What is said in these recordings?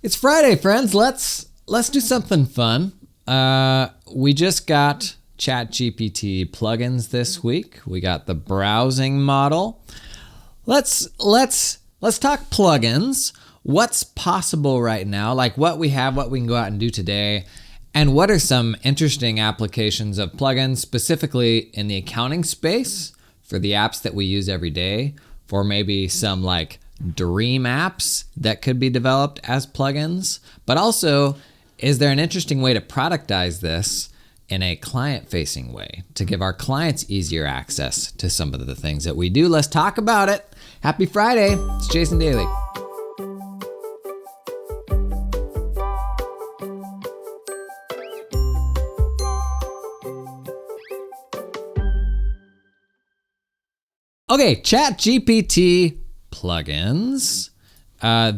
It's Friday, friends. Let's do something fun. We just got ChatGPT plugins this week. We got the browsing model. Let's talk plugins. What's possible right now? Like what we have, what we can go out and do today, and what are some interesting applications of plugins, specifically in the accounting space for the apps that we use every day, for maybe some like dream apps that could be developed as plugins. But also, is there an interesting way to productize this in a client-facing way to give our clients easier access to some of the things that we do? Let's talk about it. Happy Friday. It's Jason Daly. Okay, ChatGPT plugins.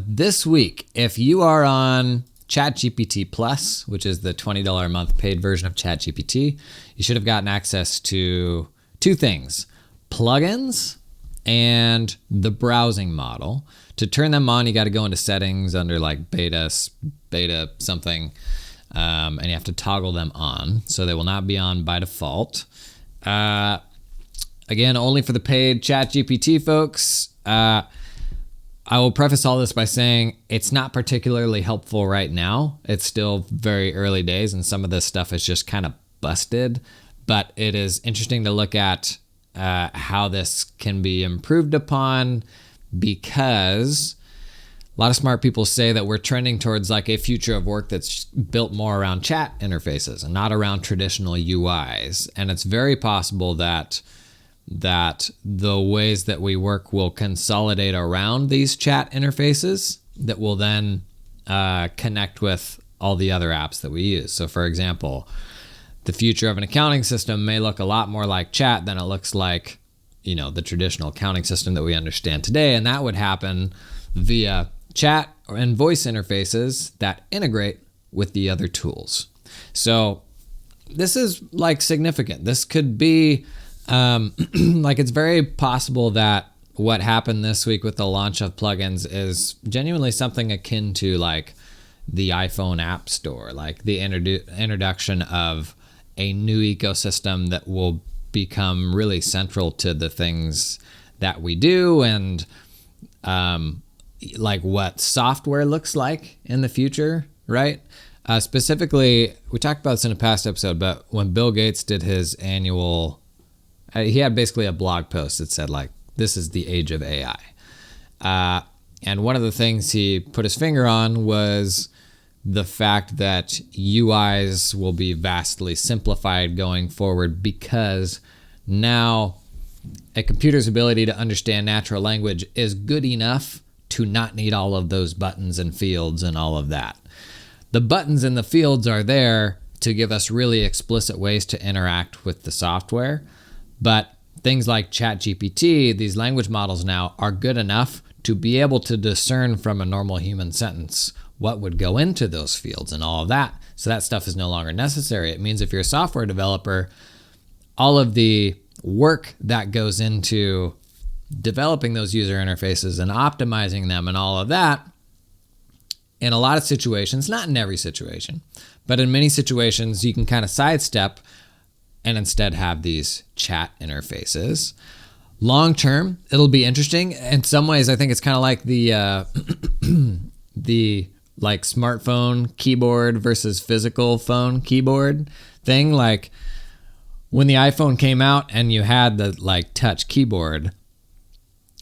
This week, if you are on ChatGPT Plus, which is the $20 a month paid version of ChatGPT, you should have gotten access to two things: plugins and the browsing model. To turn them on, you got to go into settings under like beta something, and you have to toggle them on, so they will not be on by default. Again, only for the paid ChatGPT folks. I will preface all this by saying it's not particularly helpful right now. It's still very early days, and some of this stuff is just kind of busted. But it is interesting to look at how this can be improved upon, because a lot of smart people say that we're trending towards like a future of work that's built more around chat interfaces and not around traditional UIs. And it's very possible that the ways that we work will consolidate around these chat interfaces that will then connect with all the other apps that we use. So for example, the future of an accounting system may look a lot more like chat than it looks like, the traditional accounting system that we understand today. And that would happen via chat and voice interfaces that integrate with the other tools. So this is like significant. This could be like, it's very possible that what happened this week with the launch of plugins is genuinely something akin to like the iPhone App Store, like the introduction of a new ecosystem that will become really central to the things that we do, and like what software looks like in the future, right? Specifically, we talked about this in a past episode, but when Bill Gates did his annual, he had basically a blog post that said like, this is the age of AI. And one of the things he put his finger on was the fact that UIs will be vastly simplified going forward, because now a computer's ability to understand natural language is good enough to not need all of those buttons and fields and all of that. The buttons and the fields are there to give us really explicit ways to interact with the software. But things like ChatGPT, these language models now, are good enough to be able to discern from a normal human sentence what would go into those fields and all of that. So that stuff is no longer necessary. It means if you're a software developer, all of the work that goes into developing those user interfaces and optimizing them and all of that, in a lot of situations, not in every situation, but in many situations, you can kind of sidestep and instead have these chat interfaces. Long term, it'll be interesting. In some ways, I think it's kind of like the like smartphone keyboard versus physical phone keyboard thing. Like when the iPhone came out and you had the like touch keyboard,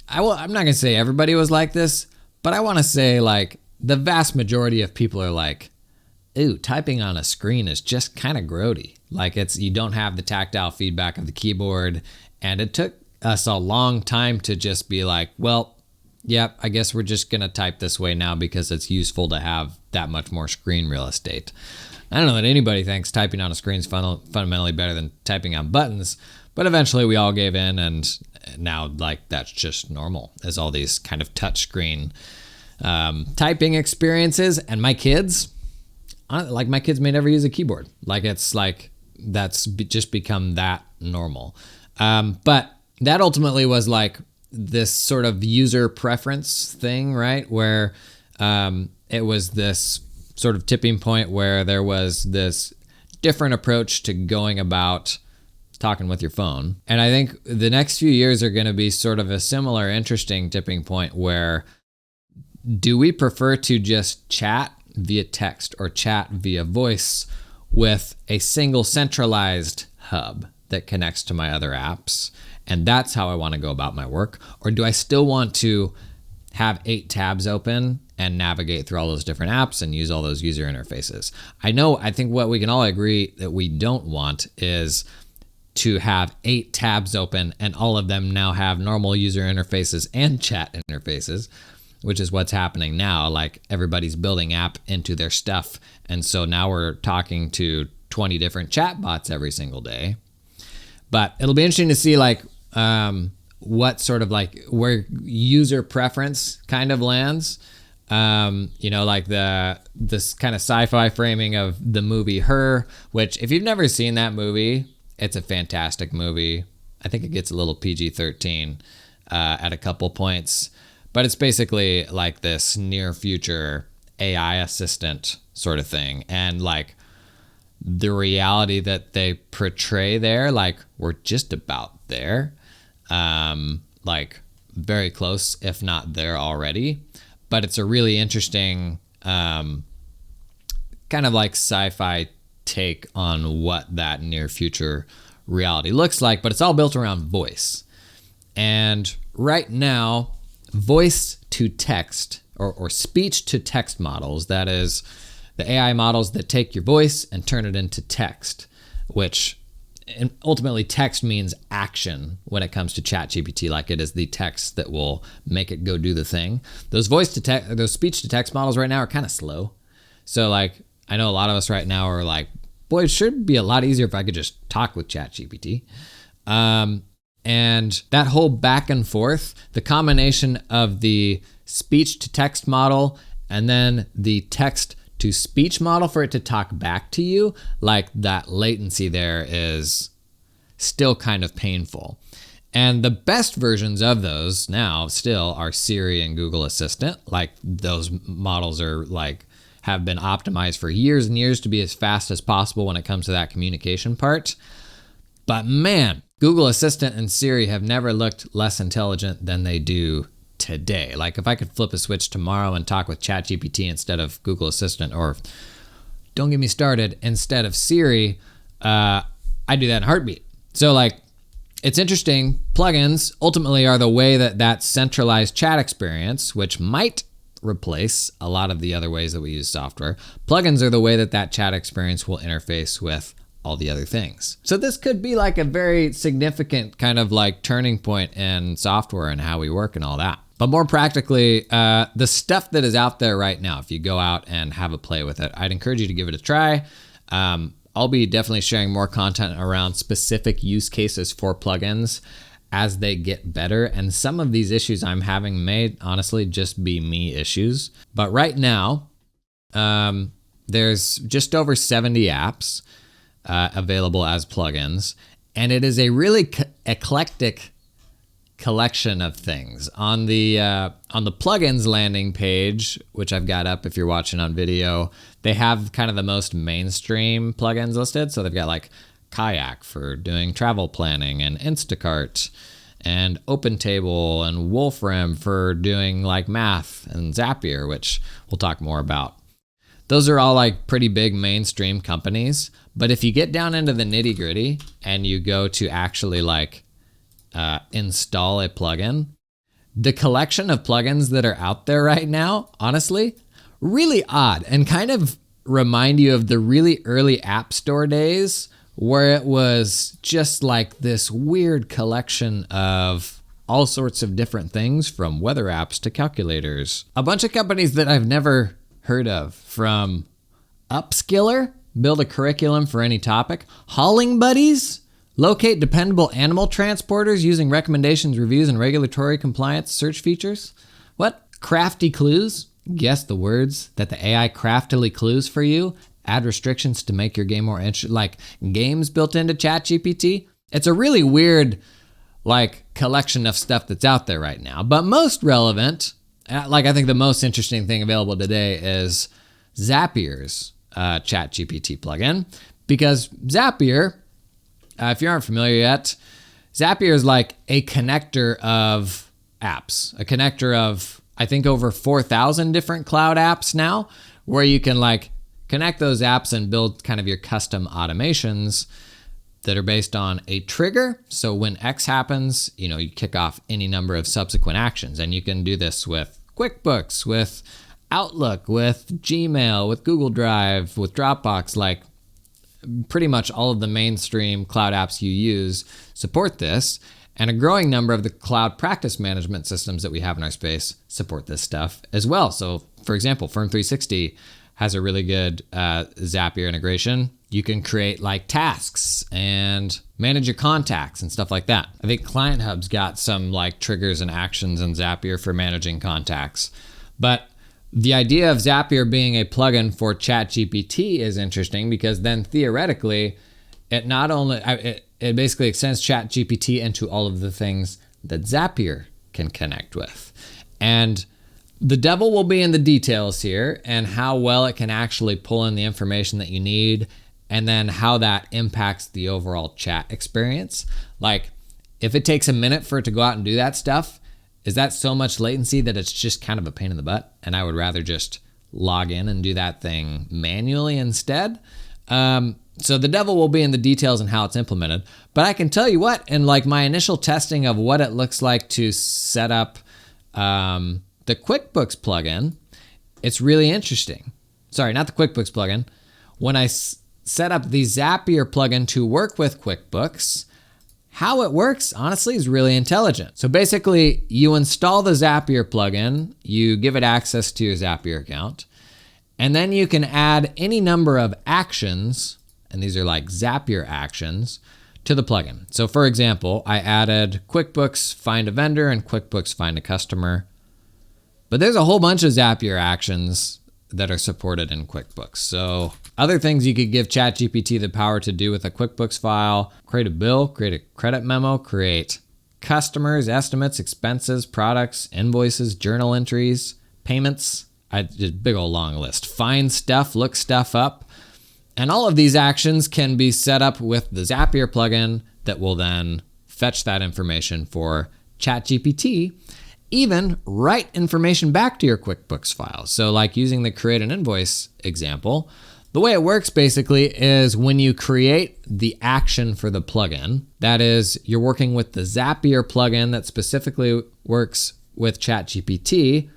I'm not gonna say everybody was like this, but I want to say like the vast majority of people are like, ooh, typing on a screen is just kind of grody. Like you don't have the tactile feedback of the keyboard. And it took us a long time to just be like, well, yep, I guess we're just going to type this way now because it's useful to have that much more screen real estate. I don't know that anybody thinks typing on a screen is fundamentally better than typing on buttons, but eventually we all gave in, and now like that's just normal as all these kind of touch screen typing experiences. And my kids may never use a keyboard. Like it's like that's just become that normal. But that ultimately was like this sort of user preference thing, right? Where it was this sort of tipping point where there was this different approach to going about talking with your phone. And I think the next few years are going to be sort of a similar interesting tipping point where do we prefer to just chat via text or chat via voice with a single centralized hub that connects to my other apps? And that's how I want to go about my work. Or do I still want to have 8 tabs open and navigate through all those different apps and use all those user interfaces? I think what we can all agree that we don't want is to have 8 tabs open and all of them now have normal user interfaces and chat interfaces, which is what's happening now. Like everybody's building app into their stuff. And so now we're talking to 20 different chat bots every single day. But it'll be interesting to see what sort of where user preference kind of lands. Like this kind of sci-fi framing of the movie Her, which if you've never seen that movie, it's a fantastic movie. I think it gets a little PG-13 at a couple points, but it's basically like this near future AI assistant sort of thing. And like the reality that they portray there, like we're just about there, like very close, if not there already. But it's a really interesting kind of like sci-fi take on what that near future reality looks like, but it's all built around voice. And right now, voice to text or speech to text models, that is the AI models that take your voice and turn it into text, which ultimately text means action when it comes to ChatGPT, like it is the text that will make it go do the thing. Those those speech to text models right now are kind of slow. So like, I know a lot of us right now are like, boy, it should be a lot easier if I could just talk with ChatGPT. And that whole back and forth, the combination of the speech to text model and then the text to speech model for it to talk back to you, like that latency there is still kind of painful. And the best versions of those now still are Siri and Google Assistant. Like those models are like have been optimized for years and years to be as fast as possible when it comes to that communication part. But man, Google Assistant and Siri have never looked less intelligent than they do today. Like if I could flip a switch tomorrow and talk with ChatGPT instead of Google Assistant, or don't get me started, instead of Siri, I do that in a heartbeat. So like, it's interesting. Plugins ultimately are the way that centralized chat experience, which might replace a lot of the other ways that we use software. Plugins are the way that chat experience will interface with all the other things. So this could be like a very significant kind of like turning point in software and how we work and all that. But more practically, the stuff that is out there right now, if you go out and have a play with it, I'd encourage you to give it a try. I'll be definitely sharing more content around specific use cases for plugins as they get better. And some of these issues I'm having may honestly just be me issues. But right now, there's just over 70 apps available as plugins. And it is a really eclectic collection of things. On the plugins landing page, which I've got up if you're watching on video, they have kind of the most mainstream plugins listed. So they've got like Kayak for doing travel planning, and Instacart, and OpenTable, and Wolfram for doing like math, and Zapier, which we'll talk more about. Those are all like pretty big mainstream companies. But if you get down into the nitty gritty and you go to actually like install a plugin, the collection of plugins that are out there right now, honestly, really odd and kind of remind you of the really early App Store days where it was just like this weird collection of all sorts of different things, from weather apps to calculators. A bunch of companies that I've never heard of, from Upskiller, build a curriculum for any topic, Hauling Buddies, locate dependable animal transporters using recommendations, reviews, and regulatory compliance search features. What? Crafty Clues, guess the words that the AI craftily clues for you. Add restrictions to make your game more interesting, like games built into ChatGPT. It's a really weird like collection of stuff that's out there right now. But most relevant Like, I think the most interesting thing available today is Zapier's ChatGPT plugin, because Zapier, if you aren't familiar yet, Zapier is like a connector of apps, a connector of, I think, over 4,000 different cloud apps now, where you can like connect those apps and build kind of your custom automations that are based on a trigger. So when X happens, you kick off any number of subsequent actions. And you can do this with QuickBooks, with Outlook, with Gmail, with Google Drive, with Dropbox. Like, pretty much all of the mainstream cloud apps you use support this. And a growing number of the cloud practice management systems that we have in our space support this stuff as well. So, for example, Firm 360 has a really good Zapier integration. You can create like tasks and manage your contacts and stuff like that. I think Client Hub's got some like triggers and actions in Zapier for managing contacts. But the idea of Zapier being a plugin for ChatGPT is interesting, because then theoretically, it not only it basically extends ChatGPT into all of the things that Zapier can connect with. And the devil will be in the details here, and how well it can actually pull in the information that you need, and then how that impacts the overall chat experience. Like, if it takes a minute for it to go out and do that stuff, is that so much latency that it's just kind of a pain in the butt? And I would rather just log in and do that thing manually instead. So the devil will be in the details and how it's implemented. But I can tell you what, in like my initial testing of what it looks like to set up the QuickBooks plugin, it's really interesting. Sorry, not the QuickBooks plugin. When I set up the Zapier plugin to work with QuickBooks, how it works, honestly, is really intelligent. So basically, you install the Zapier plugin, you give it access to your Zapier account, and then you can add any number of actions, and these are like Zapier actions, to the plugin. So for example, I added QuickBooks Find a Vendor and QuickBooks Find a Customer. But there's a whole bunch of Zapier actions that are supported in QuickBooks. So other things you could give ChatGPT the power to do with a QuickBooks file: create a bill, create a credit memo, create customers, estimates, expenses, products, invoices, journal entries, payments. Just big old long list. Find stuff, look stuff up. And all of these actions can be set up with the Zapier plugin that will then fetch that information for ChatGPT. Even write information back to your QuickBooks file. So like using the create an invoice example, the way it works basically is when you create the action for the plugin, that is, you're working with the Zapier plugin that specifically works with ChatGPT,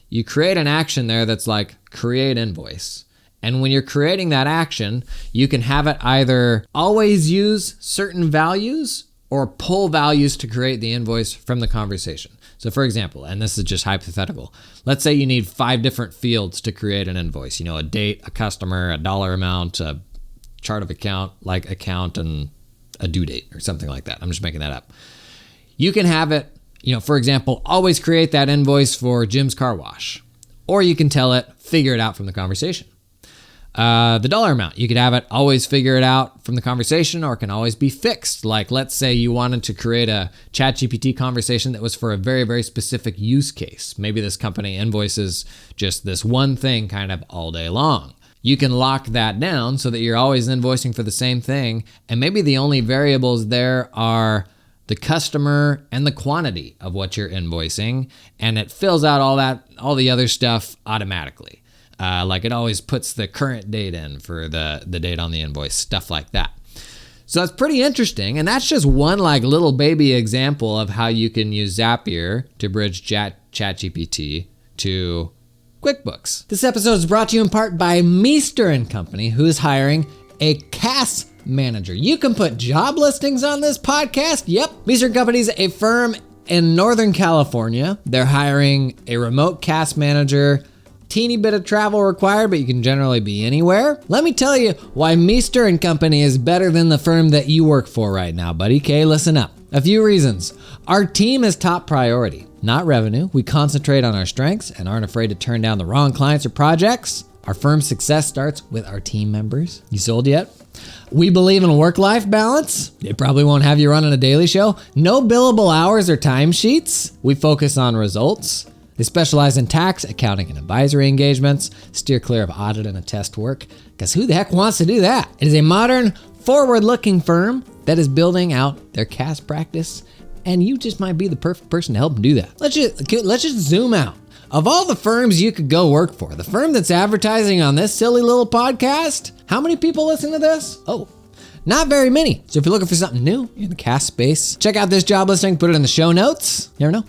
you create an action there that's like create invoice. And when you're creating that action, you can have it either always use certain values or pull values to create the invoice from the conversation. So for example, and this is just hypothetical, let's say you need 5 different fields to create an invoice, a date, a customer, a dollar amount, a chart of account, like account, and a due date or something like that. I'm just making that up. You can have it, for example, always create that invoice for Jim's Car Wash, or you can tell it, figure it out from the conversation. The dollar amount, you could have it always figure it out from the conversation, or it can always be fixed. Like, let's say you wanted to create a ChatGPT conversation that was for a very, very specific use case. Maybe this company invoices just this one thing kind of all day long. You can lock that down so that you're always invoicing for the same thing. And maybe the only variables there are the customer and the quantity of what you're invoicing. And it fills out all the other stuff automatically. Like it always puts the current date in for the date on the invoice, stuff like that. So that's pretty interesting. And that's just one like little baby example of how you can use Zapier to bridge ChatGPT to QuickBooks. This episode is brought to you in part by Meester & Company, who is hiring a CAS manager. You can put job listings on this podcast. Yep. Meester & Company is a firm in Northern California. They're hiring a remote CAS manager. Teeny bit of travel required, but you can generally be anywhere. Let me tell you why Meester & Company is better than the firm that you work for right now, buddy. Okay, listen up. A few reasons. Our team is top priority, not revenue. We concentrate on our strengths and aren't afraid to turn down the wrong clients or projects. Our firm's success starts with our team members. You sold yet? We believe in work-life balance. It probably won't have you running a daily show. No billable hours or timesheets. We focus on results. They specialize in tax, accounting, and advisory engagements, steer clear of audit and attest work, because who the heck wants to do that? It is a modern, forward-looking firm that is building out their CAS practice, and you just might be the perfect person to help them do that. Let's just zoom out. Of all the firms you could go work for, the firm that's advertising on this silly little podcast, how many people listen to this? Oh, not very many. So if you're looking for something new in the CAS space, check out this job listing, put it in the show notes. You never know.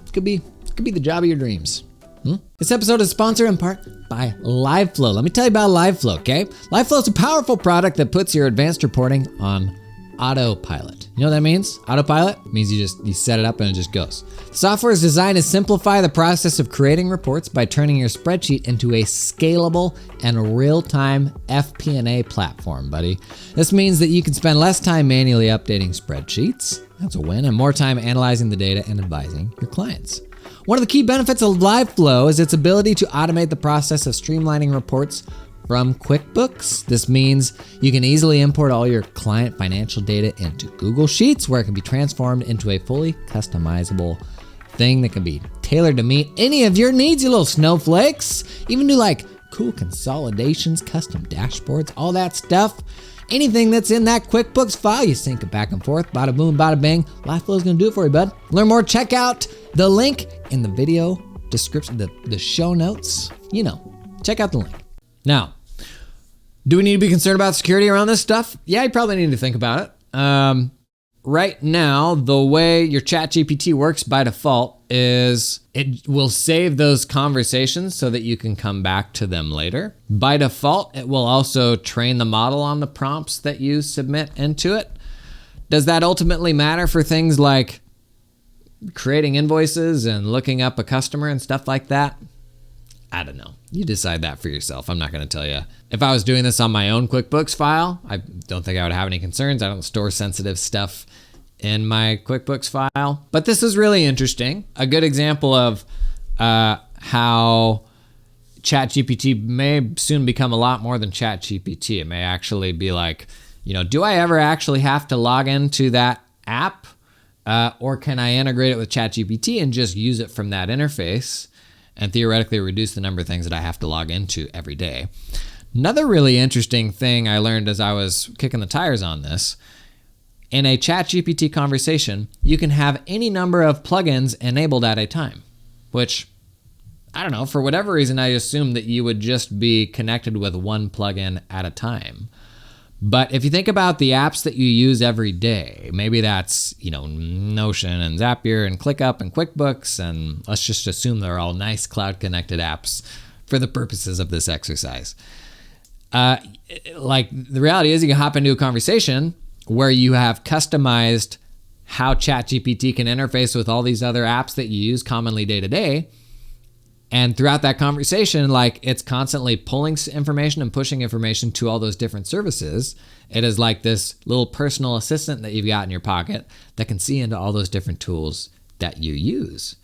It could be the job of your dreams. This episode is sponsored in part by LiveFlow. Let me tell you about LiveFlow, okay? LiveFlow is a powerful product that puts your advanced reporting on autopilot. You know what that means? Autopilot means you set it up and it just goes. The software is designed to simplify the process of creating reports by turning your spreadsheet into a scalable and real-time FP&A platform, buddy. This means that you can spend less time manually updating spreadsheets, that's a win, and more time analyzing the data and advising your clients. One of the key benefits of LiveFlow is its ability to automate the process of streamlining reports from QuickBooks. This means you can easily import all your client financial data into Google Sheets, where it can be transformed into a fully customizable thing that can be tailored to meet any of your needs, you little snowflakes. Even do like cool consolidations, custom dashboards, all that stuff. Anything that's in that QuickBooks file, you sync it back and forth, bada boom, bada bang. LiveFlow's gonna do it for you, bud. Learn more, check out the link in the video description, the show notes. Check out the link. Now, do we need to be concerned about security around this stuff? Yeah, you probably need to think about it. Right now, the way your ChatGPT works by default is it will save those conversations so that you can come back to them later. By default, it will also train the model on the prompts that you submit into it. Does that ultimately matter for things like creating invoices and looking up a customer and stuff like that? I don't know. You decide that for yourself. I'm not going to tell you. If I was doing this on my own QuickBooks file, I don't think I would have any concerns. I don't store sensitive stuff in my QuickBooks file. But this is really interesting. A good example of how ChatGPT may soon become a lot more than ChatGPT. It may actually be like, do I ever actually have to log into that app? Or can I integrate it with ChatGPT and just use it from that interface and theoretically reduce the number of things that I have to log into every day? Another really interesting thing I learned as I was kicking the tires on this, in a ChatGPT conversation, you can have any number of plugins enabled at a time, which, I don't know, for whatever reason, I assumed that you would just be connected with one plugin at a time. But if you think about the apps that you use every day, maybe that's, Notion and Zapier and ClickUp and QuickBooks, and let's just assume they're all nice cloud-connected apps for the purposes of this exercise. The reality is you can hop into a conversation where you have customized how ChatGPT can interface with all these other apps that you use commonly day to day. And throughout that conversation, it's constantly pulling information and pushing information to all those different services. It is like this little personal assistant that you've got in your pocket that can see into all those different tools that you use.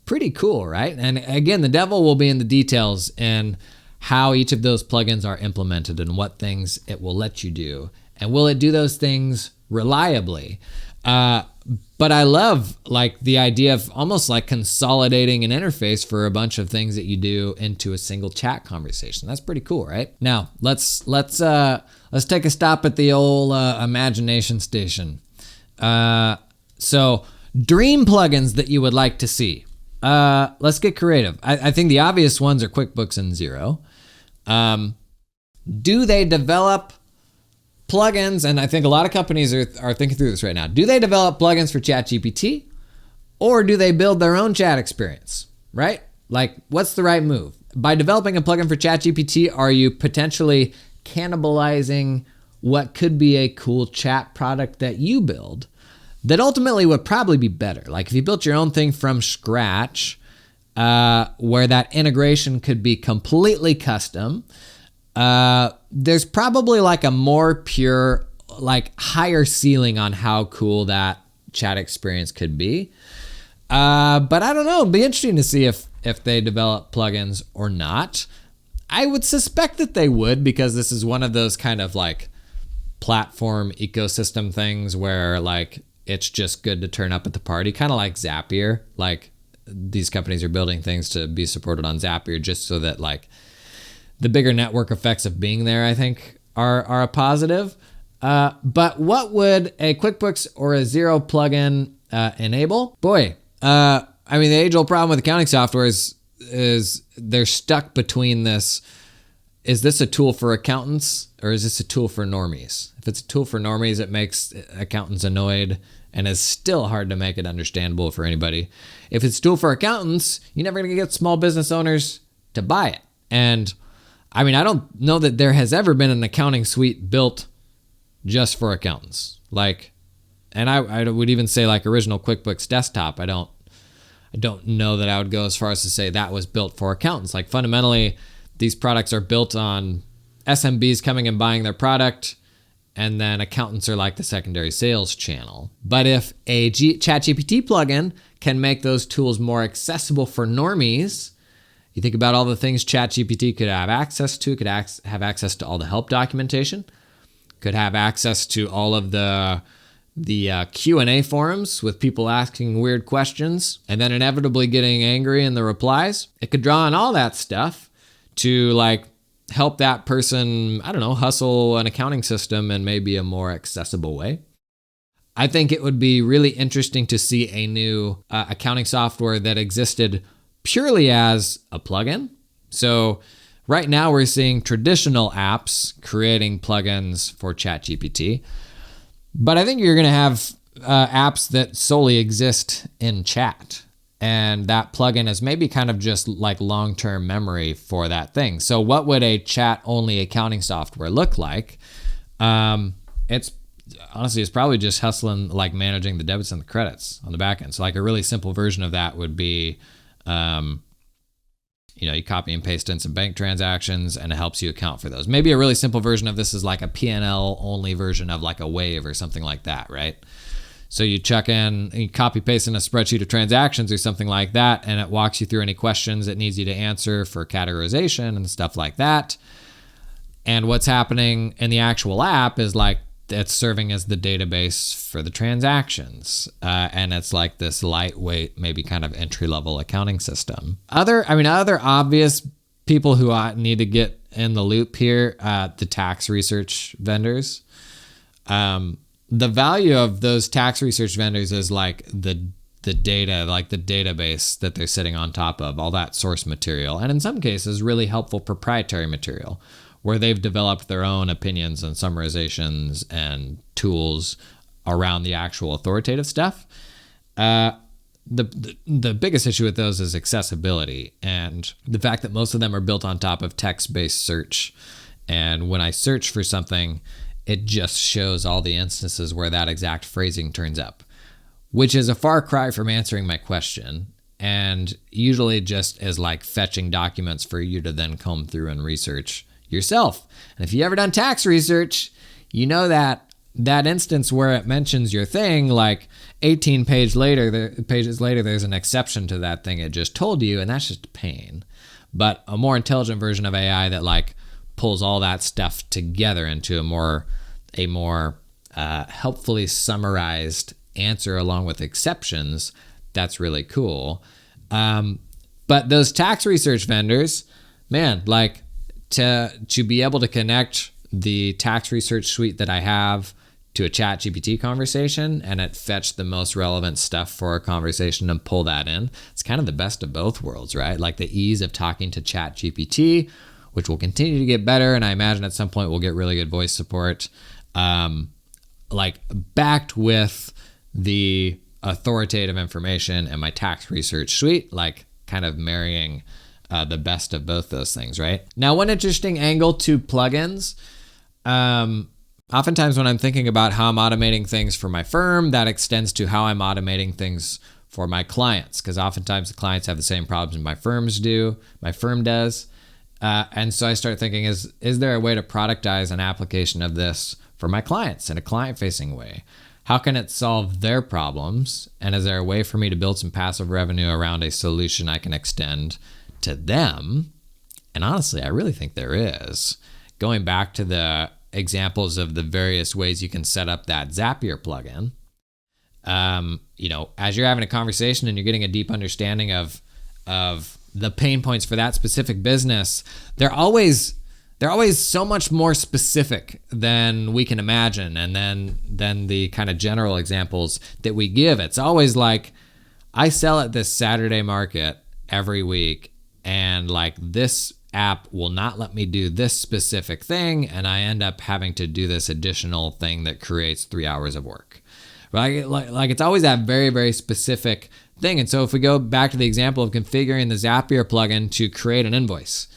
Pretty cool, right? And again, the devil will be in the details in how each of those plugins are implemented and what things it will let you do. And will it do those things reliably? But I love the idea of almost like consolidating an interface for a bunch of things that you do into a single chat conversation. That's pretty cool, right? Now let's take a stop at the old imagination station. So dream plugins that you would like to see. Let's get creative. I think the obvious ones are QuickBooks and Xero. Do they develop plugins? And I think a lot of companies are thinking through this right now. Do they develop plugins for ChatGPT, or do they build their own chat experience, right? What's the right move? By developing a plugin for ChatGPT, are you potentially cannibalizing what could be a cool chat product that you build that ultimately would probably be better? If you built your own thing from scratch, where that integration could be completely custom, there's probably a more pure, higher ceiling on how cool that chat experience could be. But I don't know. It'd be interesting to see if they develop plugins or not. I would suspect that they would, because this is one of those kind of platform ecosystem things where it's just good to turn up at the party, kind of like Zapier. these companies are building things to be supported on Zapier just so that like the bigger network effects of being there, I think, are a positive. But what would a QuickBooks or a Xero plugin enable? Boy, I mean, the age-old problem with accounting software is they're stuck between this. Is this a tool for accountants or is this a tool for normies? If it's a tool for normies, it makes accountants annoyed and is still hard to make it understandable for anybody. If it's a tool for accountants, you're never going to get small business owners to buy it. And I mean, I don't know that there has ever been an accounting suite built just for accountants. Like, and I would even say like original QuickBooks Desktop. I don't know that I would go as far as to say that was built for accountants. Like fundamentally, these products are built on SMBs coming and buying their product, and then accountants are like the secondary sales channel. But if a ChatGPT plugin can make those tools more accessible for normies, you think about all the things ChatGPT could have access to, could have access to all the help documentation, could have access to all of the Q&A forums with people asking weird questions and then inevitably getting angry in the replies. It could draw on all that stuff to like help that person, I don't know, hustle an accounting system in maybe a more accessible way. I think it would be really interesting to see a new accounting software that existed purely as a plugin. So right now we're seeing traditional apps creating plugins for ChatGPT, but I think you're going to have apps that solely exist in chat. And that plugin is maybe kind of just like long-term memory for that thing. So what would a chat-only accounting software look like? It's probably just hustling, like managing the debits and the credits on the back end. So like a really simple version of that would be, you copy and paste in some bank transactions and it helps you account for those. Maybe a really simple version of this is like a P&L only version of like a Wave or something like that, right? So you check in, you copy paste in a spreadsheet of transactions or something like that, and it walks you through any questions it needs you to answer for categorization and stuff like that. And what's happening in the actual app is like it's serving as the database for the transactions. And it's like this lightweight, maybe kind of entry-level accounting system. Other obvious people who need to get in the loop here, the tax research vendors. The value of those tax research vendors is like the data, like the database that they're sitting on top of, all that source material. And in some cases, really helpful proprietary material where they've developed their own opinions and summarizations and tools around the actual authoritative stuff. The biggest issue with those is accessibility and the fact that most of them are built on top of text-based search. And when I search for something, it just shows all the instances where that exact phrasing turns up, which is a far cry from answering my question and usually just is like fetching documents for you to then comb through and research yourself. And if you've ever done tax research, you know that instance where it mentions your thing, like 18 pages later, there's an exception to that thing it just told you, and that's just a pain. But a more intelligent version of AI that like pulls all that stuff together into a more helpfully summarized answer along with exceptions, that's really cool. But those tax research vendors, man, like to be able to connect the tax research suite that I have to a ChatGPT conversation and it fetch the most relevant stuff for a conversation and pull that in, it's kind of the best of both worlds, right? Like the ease of talking to ChatGPT, which will continue to get better. And I imagine at some point we'll get really good voice support, like backed with the authoritative information and my tax research suite, like kind of marrying the best of both those things, right? Now, one interesting angle to plugins, oftentimes when I'm thinking about how I'm automating things for my firm, that extends to how I'm automating things for my clients, because oftentimes the clients have the same problems my firm does. And so I start thinking, is there a way to productize an application of this for my clients in a client-facing way? How can it solve their problems? And is there a way for me to build some passive revenue around a solution I can extend to them? And honestly, I really think there is. Going back to the examples of the various ways you can set up that Zapier plugin, As you're having a conversation and you're getting a deep understanding of the pain points for that specific business, they're always so much more specific than we can imagine. And then the kind of general examples that we give, it's always like, I sell at this Saturday market every week, and like this app will not let me do this specific thing, and I end up having to do this additional thing that creates 3 hours of work. Right? Like it's always that very, very specific thing. And so if we go back to the example of configuring the Zapier plugin to create an invoice,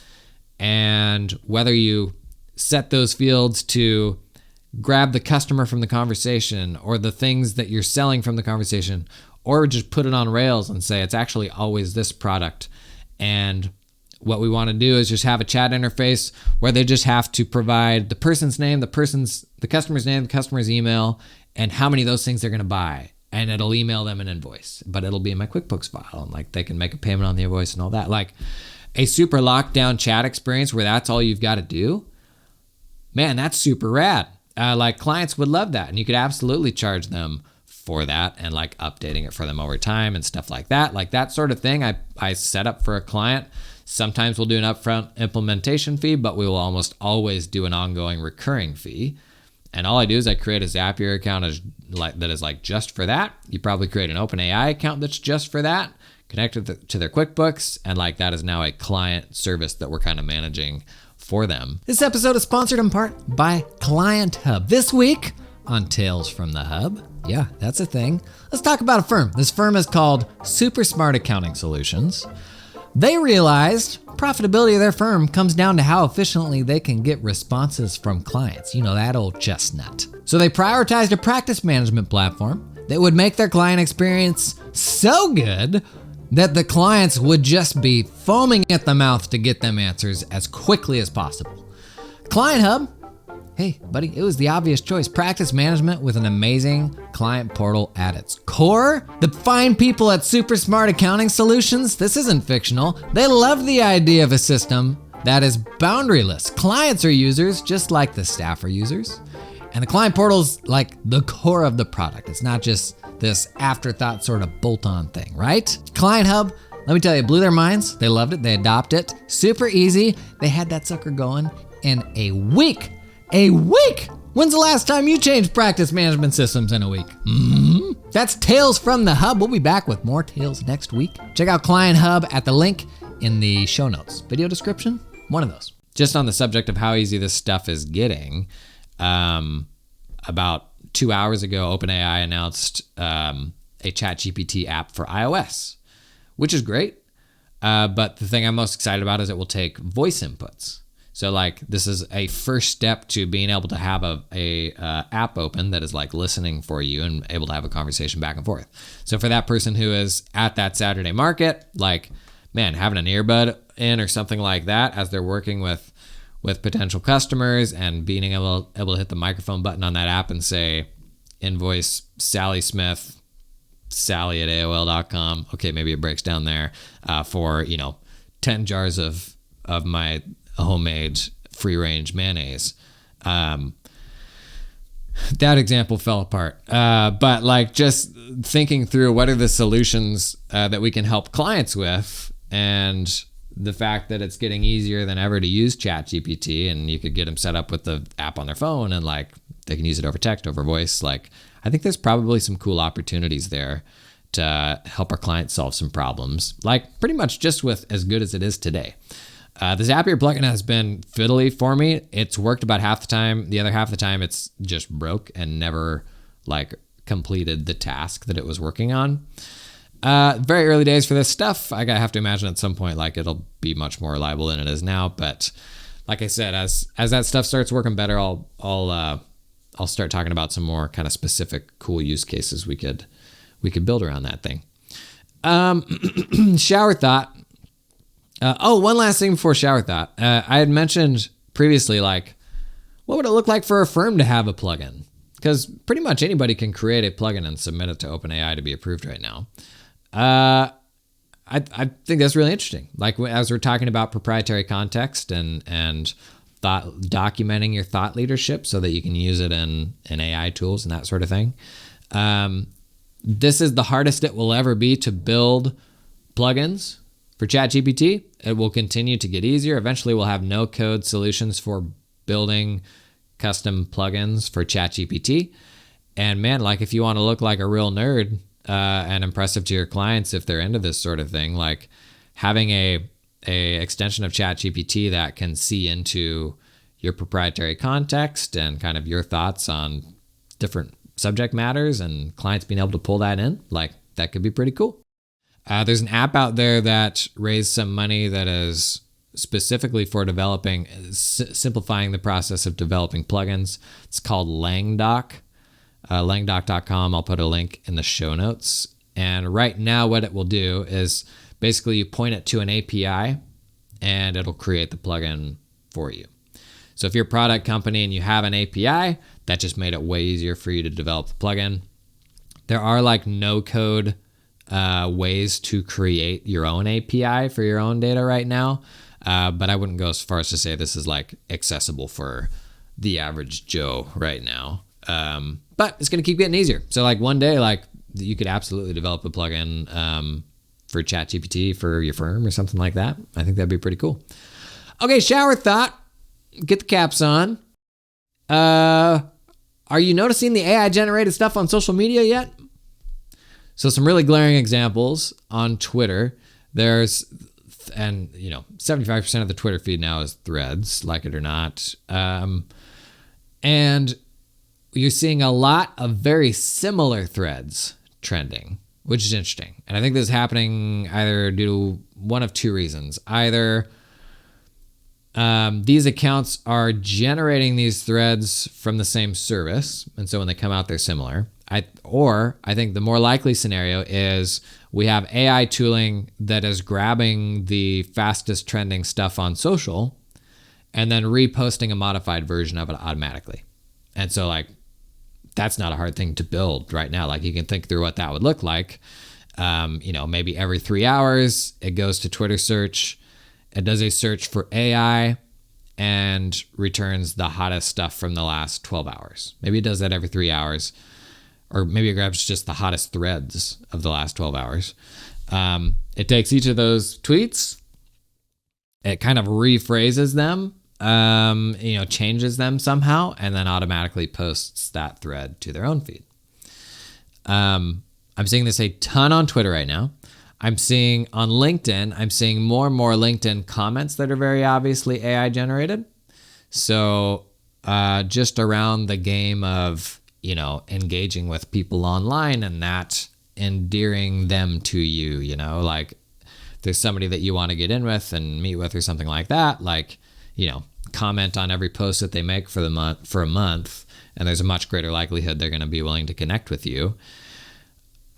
and whether you set those fields to grab the customer from the conversation or the things that you're selling from the conversation, or just put it on Rails and say it's actually always this product. And what we want to do is just have a chat interface where they just have to provide the person's name, the customer's name, the customer's email, and how many of those things they're going to buy. And it'll email them an invoice, but it'll be in my QuickBooks file, and like they can make a payment on the invoice and all that. Like a super locked down chat experience where that's all you've got to do. Man, that's super rad. Like clients would love that, and you could absolutely charge them for that and like updating it for them over time and stuff like that. Like that sort of thing I set up for a client. Sometimes we'll do an upfront implementation fee, but we will almost always do an ongoing recurring fee. And all I do is I create a Zapier account that is like just for that. You probably create an OpenAI account that's just for that, connect it to their QuickBooks, and like that is now a client service that we're kind of managing for them. This episode is sponsored in part by Client Hub. This week on Tales from the Hub, yeah, that's a thing. Let's talk about a firm. This firm is called Super Smart Accounting Solutions. They realized profitability of their firm comes down to how efficiently they can get responses from clients. You know, that old chestnut. So they prioritized a practice management platform that would make their client experience so good that the clients would just be foaming at the mouth to get them answers as quickly as possible. Client Hub, hey, buddy, it was the obvious choice. Practice management with an amazing client portal at its core. The fine people at Super Smart Accounting Solutions, this isn't fictional. They love the idea of a system that is boundaryless. Clients are users just like the staff are users. And the client portal's like the core of the product. It's not just this afterthought sort of bolt-on thing, right? Client Hub, let me tell you, blew their minds. They loved it. They adopted it. Super easy. They had that sucker going in a week. A week? When's the last time you changed practice management systems in a week? That's Tales from the Hub. We'll be back with more tales next week. Check out Client Hub at the link in the show notes. Video description, one of those. Just on the subject of how easy this stuff is getting, about 2 hours ago, OpenAI announced a ChatGPT app for iOS, which is great. But the thing I'm most excited about is it will take voice inputs. So like this is a first step to being able to have a app open that is like listening for you and able to have a conversation back and forth. So for that person who is at that Saturday market, like, man, having an earbud in or something like that as they're working with potential customers and being able to hit the microphone button on that app and say, invoice Sally Smith, Sally at AOL.com. Okay, maybe it breaks down there for 10 jars of my homemade free-range mayonnaise. That example fell apart. But like just thinking through what are the solutions that we can help clients with, and the fact that it's getting easier than ever to use ChatGPT, and you could get them set up with the app on their phone and like they can use it over text, over voice. Like I think there's probably some cool opportunities there to help our clients solve some problems, like pretty much just with as good as it is today. The Zapier plugin has been fiddly for me. It's worked about half the time. The other half of the time, it's just broke and never like completed the task that it was working on. Very early days for this stuff. I have to imagine at some point like it'll be much more reliable than it is now. But like I said, as that stuff starts working better, I'll start talking about some more kind of specific cool use cases we could build around that thing. Shower thought. One last thing before shower thought. I had mentioned previously, like, what would it look like for a firm to have a plugin? Because pretty much anybody can create a plugin and submit it to OpenAI to be approved right now. I think that's really interesting. Like as we're talking about proprietary context and documenting your thought leadership so that you can use it in AI tools and that sort of thing. This is the hardest it will ever be to build plugins for ChatGPT. It will continue to get easier. Eventually, we'll have no-code solutions for building custom plugins for ChatGPT. And man, like if you want to look like a real nerd and impressive to your clients, if they're into this sort of thing, like having a extension of ChatGPT that can see into your proprietary context and kind of your thoughts on different subject matters and clients being able to pull that in, like that could be pretty cool. There's an app out there that raised some money that is specifically for developing, simplifying the process of developing plugins. It's called LangDoc, langdoc.com. I'll put a link in the show notes. And right now what it will do is basically you point it to an API and it'll create the plugin for you. So if you're a product company and you have an API, that just made it way easier for you to develop the plugin. There are like no code ways to create your own API for your own data right now. But I wouldn't go as far as to say this is like accessible for the average Joe right now. But it's going to keep getting easier. So like one day, like you could absolutely develop a plugin for ChatGPT for your firm or something like that. I think that'd be pretty cool. Okay, shower thought. Get the caps on. Are you noticing the AI generated stuff on social media yet? So some really glaring examples on Twitter. There's, and you know, 75% of the Twitter feed now is threads, like it or not. And you're seeing a lot of very similar threads trending, which is interesting. And I think this is happening either due to one of two reasons. Either these accounts are generating these threads from the same service, and so when they come out, they're similar. I think the more likely scenario is we have AI tooling that is grabbing the fastest trending stuff on social and then reposting a modified version of it automatically. And so like, that's not a hard thing to build right now. Like you can think through what that would look like. Maybe every 3 hours it goes to Twitter search. It does a search for AI and returns the hottest stuff from the last 12 hours. Maybe it does that every 3 hours. Or maybe it grabs just the hottest threads of the last 12 hours. It takes each of those tweets, it kind of rephrases them, changes them somehow, and then automatically posts that thread to their own feed. I'm seeing this a ton on Twitter right now. I'm seeing on LinkedIn, I'm seeing more and more LinkedIn comments that are very obviously AI generated. So just around the game of engaging with people online and that endearing them to you, like there's somebody that you want to get in with and meet with or something like that, like, comment on every post that they make for a month, and there's a much greater likelihood they're going to be willing to connect with you.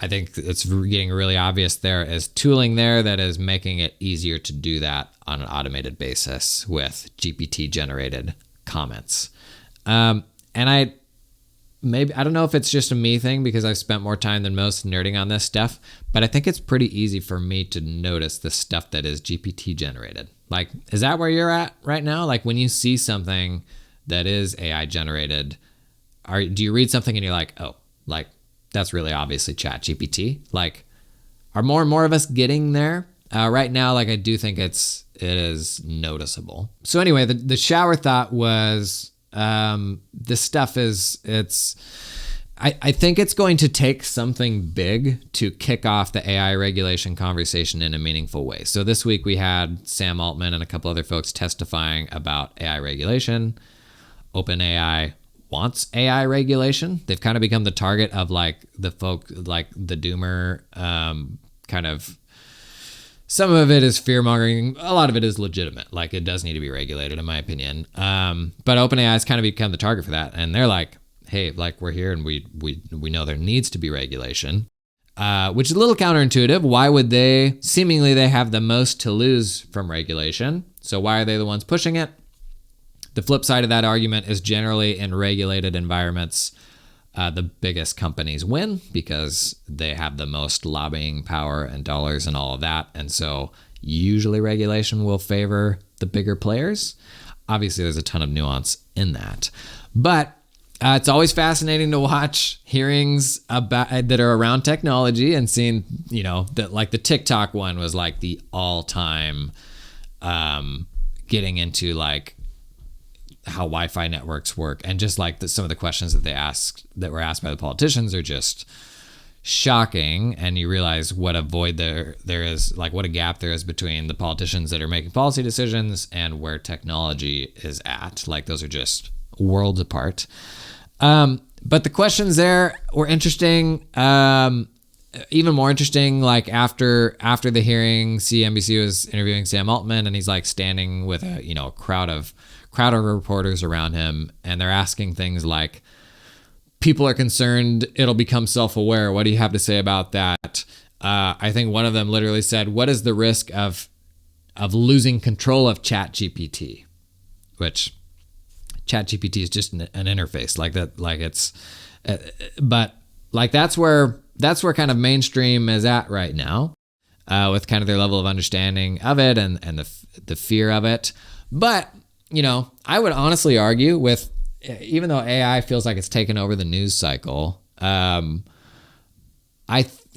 I think it's getting really obvious there is tooling there that is making it easier to do that on an automated basis with GPT generated comments. And I don't know if it's just a me thing because I've spent more time than most nerding on this stuff, but I think it's pretty easy for me to notice the stuff that is GPT generated. Like, is that where you're at right now? Like when you see something that is AI generated, do you read something and you're like, oh, like that's really obviously ChatGPT? Like, are more and more of us getting there? Right now, like I do think it is noticeable. So anyway, the shower thought was, this stuff I think it's going to take something big to kick off the AI regulation conversation in a meaningful way. So this week we had Sam Altman and a couple other folks testifying about AI regulation. OpenAI wants AI regulation. They've kind of become the target of like the folk, like the doomer, kind of. Some of it is fear mongering. A lot of it is legitimate. Like it does need to be regulated, in my opinion. But OpenAI has kind of become the target for that, and they're like, "Hey, like we're here, and we know there needs to be regulation," which is a little counterintuitive. Why would they? Seemingly, they have the most to lose from regulation. So why are they the ones pushing it? The flip side of that argument is generally in regulated environments, the biggest companies win because they have the most lobbying power and dollars and all of that. And so usually regulation will favor the bigger players. Obviously, there's a ton of nuance in that. But It's always fascinating to watch hearings about that are around technology and seeing, that like the TikTok one was like the all-time getting into like how Wi-Fi networks work, and just like some of the questions that were asked by the politicians are just shocking, and you realize what a void there is, like what a gap there is between the politicians that are making policy decisions and where technology is at. Like those are just worlds apart. But the questions there were interesting. Even more interesting, like after the hearing, CNBC was interviewing Sam Altman, and he's like standing with a crowd of reporters around him, and they're asking things like, people are concerned it'll become self-aware. What do you have to say about that? I think one of them literally said, what is the risk of losing control of ChatGPT? Which ChatGPT is just an interface like that. Like it's, but like that's where kind of mainstream is at right now, with kind of their level of understanding of it and the fear of it. But, I would honestly argue with, even though AI feels like it's taken over the news cycle, I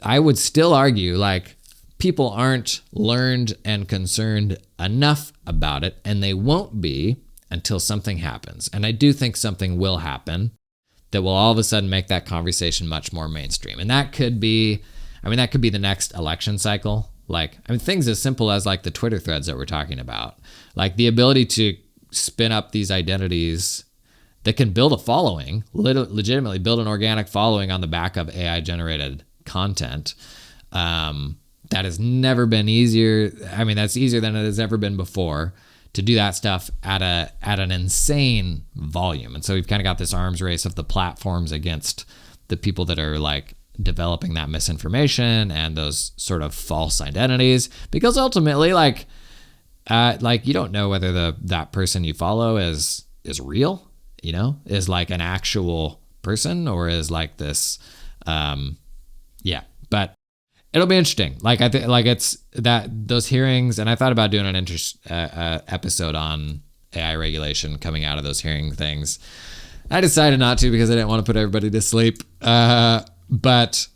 would still argue like people aren't learned and concerned enough about it, and they won't be until something happens. And I do think something will happen that will all of a sudden make that conversation much more mainstream. And that could be the next election cycle. Like, things as simple as like the Twitter threads that we're talking about, like the ability to spin up these identities that can build a following, legitimately build an organic following on the back of AI generated content. That has never been easier. That's easier than it has ever been before to do that stuff at an insane volume. And so we've kind of got this arms race of the platforms against the people that are like developing that misinformation and those sort of false identities, because ultimately like you don't know whether that person you follow is real, is like an actual person, or is like this, but it'll be interesting. Like I think like it's that those hearings, and I thought about doing an episode on AI regulation coming out of those hearing things. I decided not to because I didn't want to put everybody to sleep. But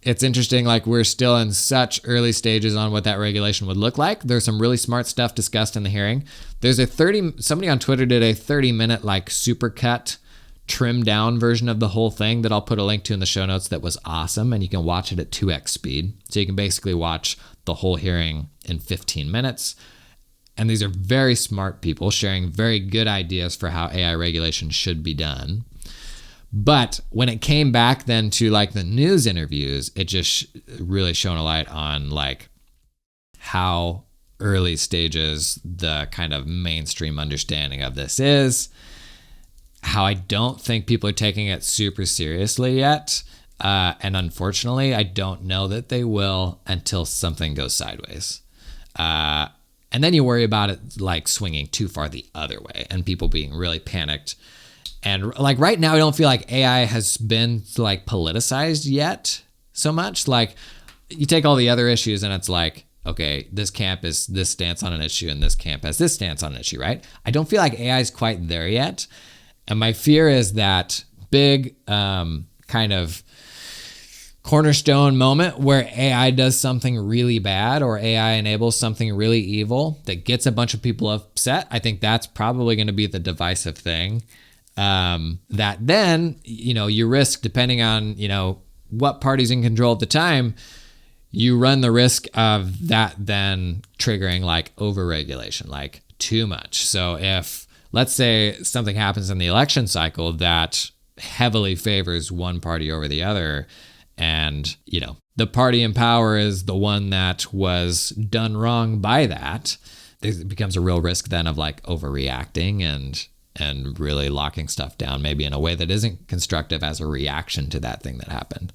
it's interesting, like we're still in such early stages on what that regulation would look like. There's some really smart stuff discussed in the hearing. There's somebody on Twitter did a 30-minute like supercut trimmed down version of the whole thing that I'll put a link to in the show notes that was awesome, and you can watch it at 2x speed. So you can basically watch the whole hearing in 15 minutes. And these are very smart people sharing very good ideas for how AI regulation should be done. But when it came back then to like the news interviews, it just really shone a light on like how early stages the kind of mainstream understanding of this is, how I don't think people are taking it super seriously yet. And unfortunately, I don't know that they will until something goes sideways. And then you worry about it like swinging too far the other way and people being really panicked. And like right now, I don't feel like AI has been like politicized yet so much. Like you take all the other issues and it's like, okay, this camp is this stance on an issue and this camp has this stance on an issue, right? I don't feel like AI is quite there yet. And my fear is that big kind of cornerstone moment where AI does something really bad or AI enables something really evil that gets a bunch of people upset. I think that's probably going to be the divisive thing. That then, you risk, depending on, what party's in control at the time, you run the risk of that then triggering like overregulation, like too much. So if, let's say something happens in the election cycle that heavily favors one party over the other, and, the party in power is the one that was done wrong by that, it becomes a real risk then of like overreacting and really locking stuff down, maybe in a way that isn't constructive as a reaction to that thing that happened.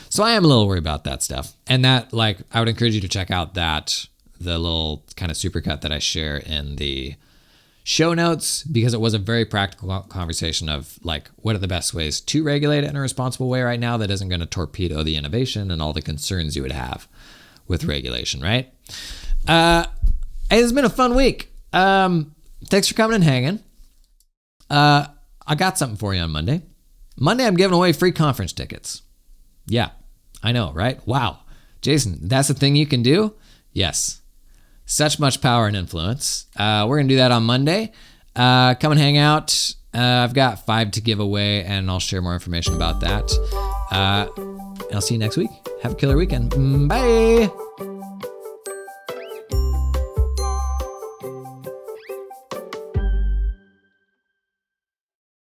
So I am a little worried about that stuff. And that, like, I would encourage you to check out the little kind of supercut that I share in the show notes, because it was a very practical conversation of like, what are the best ways to regulate it in a responsible way right now that isn't going to torpedo the innovation and all the concerns you would have with regulation, right? It's been a fun week. Thanks for coming and hanging. I got something for you on Monday. Monday, I'm giving away free conference tickets. Yeah, I know, right? Wow. Jason, that's the thing you can do? Yes. Such much power and influence. We're going to do that on Monday. Come and hang out. I've got 5 to give away, and I'll share more information about that. I'll see you next week. Have a killer weekend. Bye.